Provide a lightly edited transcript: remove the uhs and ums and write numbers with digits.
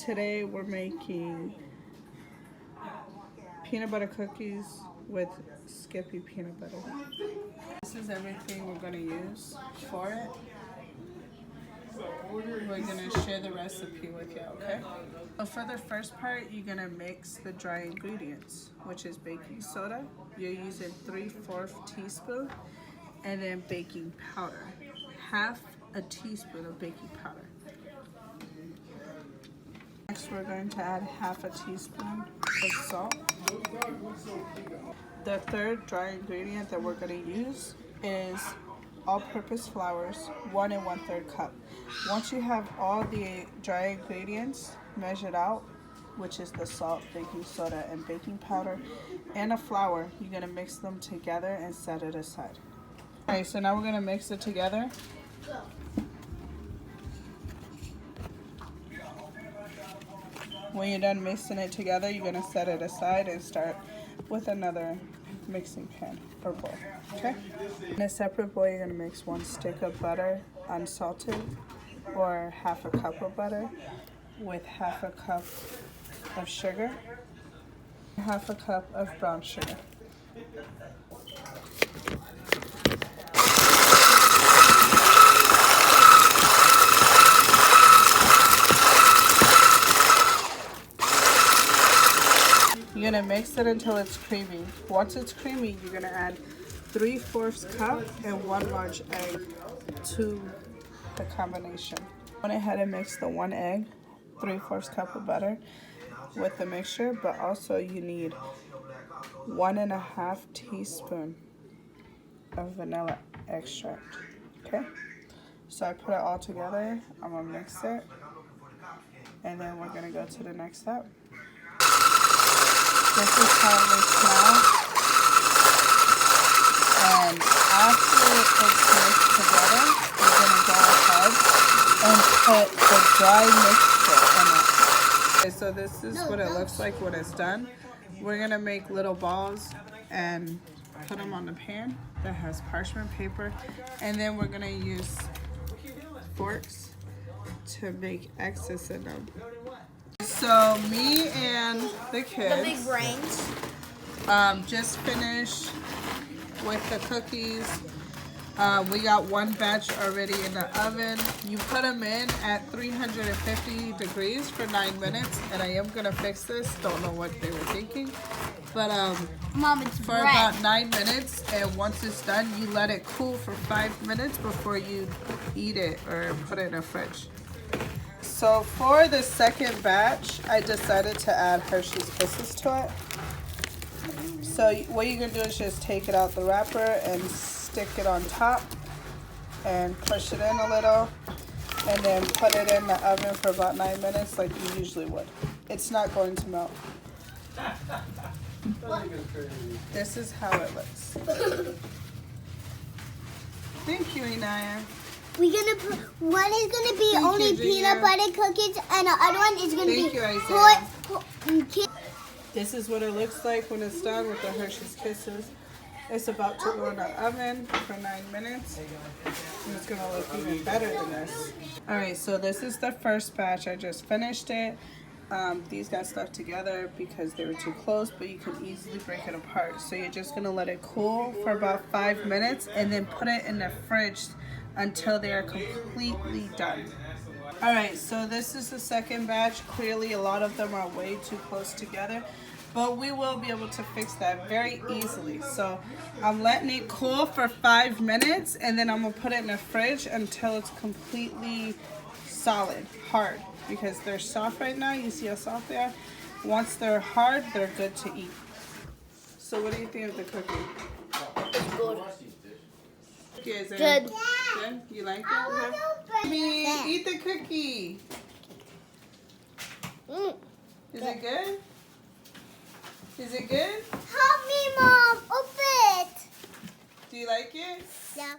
Today we're making peanut butter cookies with Skippy peanut butter. This is everything we're going to use for it. We're going to share the recipe with you, okay? So for the first part, you're going to mix the dry ingredients, which is baking soda. You're using 3/4 teaspoon, and then baking powder, half a teaspoon of baking powder. Next, we're going to add half a teaspoon of salt. The third dry ingredient that we're going to use is all-purpose flours, 1 1/3 cup. Once you have all the dry ingredients measured out, which is the salt, baking soda, and baking powder, and a flour, you're going to mix them together and set it aside. Okay, so now we're going to mix it together. When you're done mixing it together, you're going to set it aside and start with another mixing pan or bowl, okay? In a separate bowl, you're going to mix 1 stick of butter, unsalted, or half a cup of butter with half a cup of sugar, half a cup of brown sugar. You're going to mix it until it's creamy. Once it's creamy, you're going to add 3/4 cup and 1 large egg to the combination. Went ahead and mix the 1 egg, 3/4 cup of butter with the mixture, but also you need 1 1/2 teaspoon of vanilla extract, okay? So I put it all together, I'm going to mix it, and then we're going to go to the next step. This is how it looks now. And after it's mixed together, we're going to go ahead and put the dry mixture in it. Okay, so this is what it looks like when it's done. We're going to make little balls and put them on the pan that has parchment paper. And then we're going to use forks to make X's in them. So me and the kids, the big brains, just finished with the cookies. We got 1 batch already in the oven. You put them in at 350 degrees for 9 minutes, and I am gonna fix this. Don't know what they were thinking, but Mom, it's for about 9 minutes, and once it's done, you let it cool for 5 minutes before you eat it or put it in the fridge. So for the second batch, I decided to add Hershey's Kisses to it. So what you're gonna do is just take it out the wrapper and stick it on top and push it in a little, and then put it in the oven for about 9 minutes like you usually would. It's not going to melt. This is how it looks. Thank you, Inaya. We're gonna put, one is gonna be only peanut butter cookies, and the other one is gonna be Isaiah. This is what it looks like when it's done with the Hershey's Kisses. It's about to go in the oven for 9 minutes, and it's gonna look even better than this. All right, so this is the first batch. I just finished it. These got stuck together because they were too close, but you can easily break it apart. So you're just gonna let it cool for about 5 minutes, and then put it in the fridge until they are completely done. Alright, so this is the second batch. Clearly a lot of them are way too close together, but we will be able to fix that very easily. So I'm letting it cool for 5 minutes, and then I'm going to put it in the fridge until it's completely solid, hard, because they're soft right now. You see how soft they are? Once they're hard, they're good to eat. So what do you think of the cookie? It's good. Good. Good. Good? You like it? Baby, eat the cookie. Is it good? Is it good? Help me, Mom. Open it. Do you like it? Yeah.